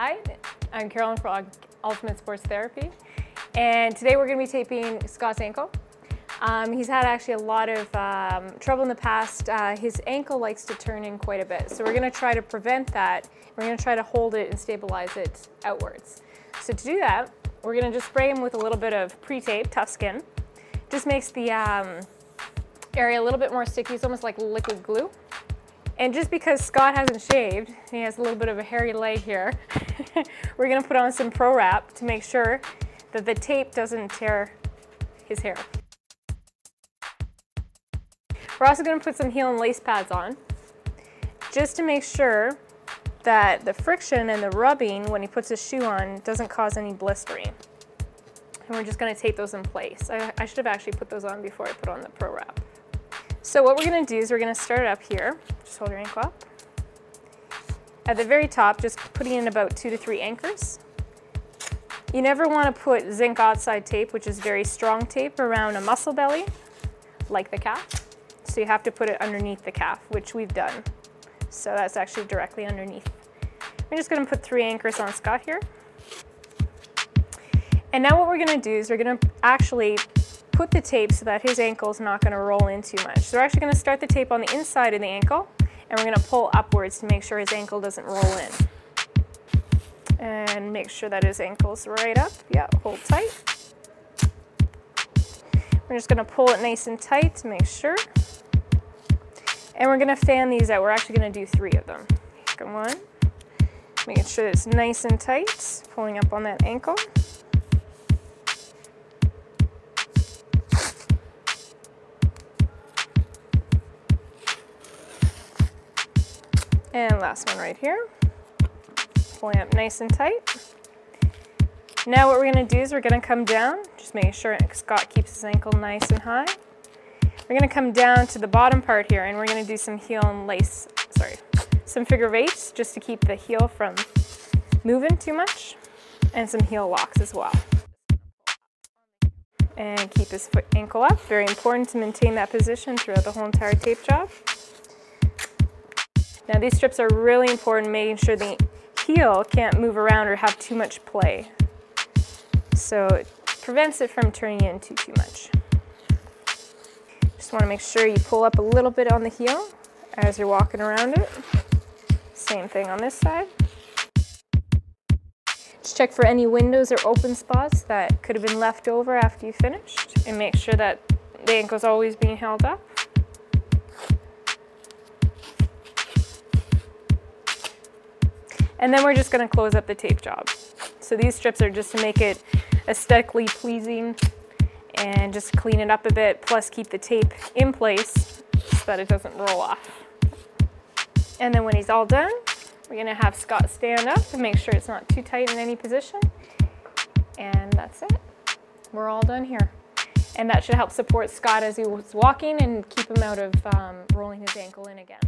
Hi, I'm Carolyn Frog, Ultimate Sports Therapy, and today we're going to be taping Scott's ankle. He's had actually a lot of trouble in the past. His ankle likes to turn in quite a bit, so we're going to try to prevent that. We're going to try to hold it and stabilize it outwards. So to do that, we're going to just spray him with a little bit of pre-tape, Tough Skin. Just makes the area a little bit more sticky. It's almost like liquid glue. And just because Scott hasn't shaved, he has a little bit of a hairy leg here, we're going to put on some Pro Wrap to make sure that the tape doesn't tear his hair. We're also going to put some heel and lace pads on, just to make sure that the friction and the rubbing when he puts his shoe on doesn't cause any blistering. And we're just going to tape those in place. I should have actually put those on before I put on the Pro Wrap. So what we're going to do is we're going to start it up here. Just hold your ankle up. At the very top, just putting in about 2 to 3 anchors. You never want to put zinc oxide tape, which is very strong tape, around a muscle belly, like the calf. So you have to put it underneath the calf, which we've done. So that's actually directly underneath. We're just going to put 3 anchors on Scott here. And now what we're going to do is we're going to actually put the tape so that his ankle is not going to roll in too much. So we're actually going to start the tape on the inside of the ankle, and we're going to pull upwards to make sure his ankle doesn't roll in. And make sure that his ankle's right up. Yeah, hold tight. We're just going to pull it nice and tight to make sure. And we're going to fan these out. We're actually going to do 3 of them. Come on. Making sure it's nice and tight, pulling up on that ankle. And last one right here. Pulling up nice and tight. Now what we're going to do is we're going to come down, just making sure Scott keeps his ankle nice and high. We're going to come down to the bottom part here, and we're going to do some heel and lace, some figure of 8s, just to keep the heel from moving too much, and some heel locks as well. And keep his ankle up. Very important to maintain that position throughout the whole entire tape job. Now these strips are really important, making sure the heel can't move around or have too much play. So it prevents it from turning in too much. Just want to make sure you pull up a little bit on the heel as you're walking around it. Same thing on this side. Just check for any windows or open spots that could have been left over after you finished, and make sure that the ankle's always being held up. And then we're just going to close up the tape job. So these strips are just to make it aesthetically pleasing and just clean it up a bit, plus keep the tape in place so that it doesn't roll off. And then when he's all done, we're going to have Scott stand up and make sure it's not too tight in any position. And that's it. We're all done here. And that should help support Scott as he was walking and keep him out of rolling his ankle in again.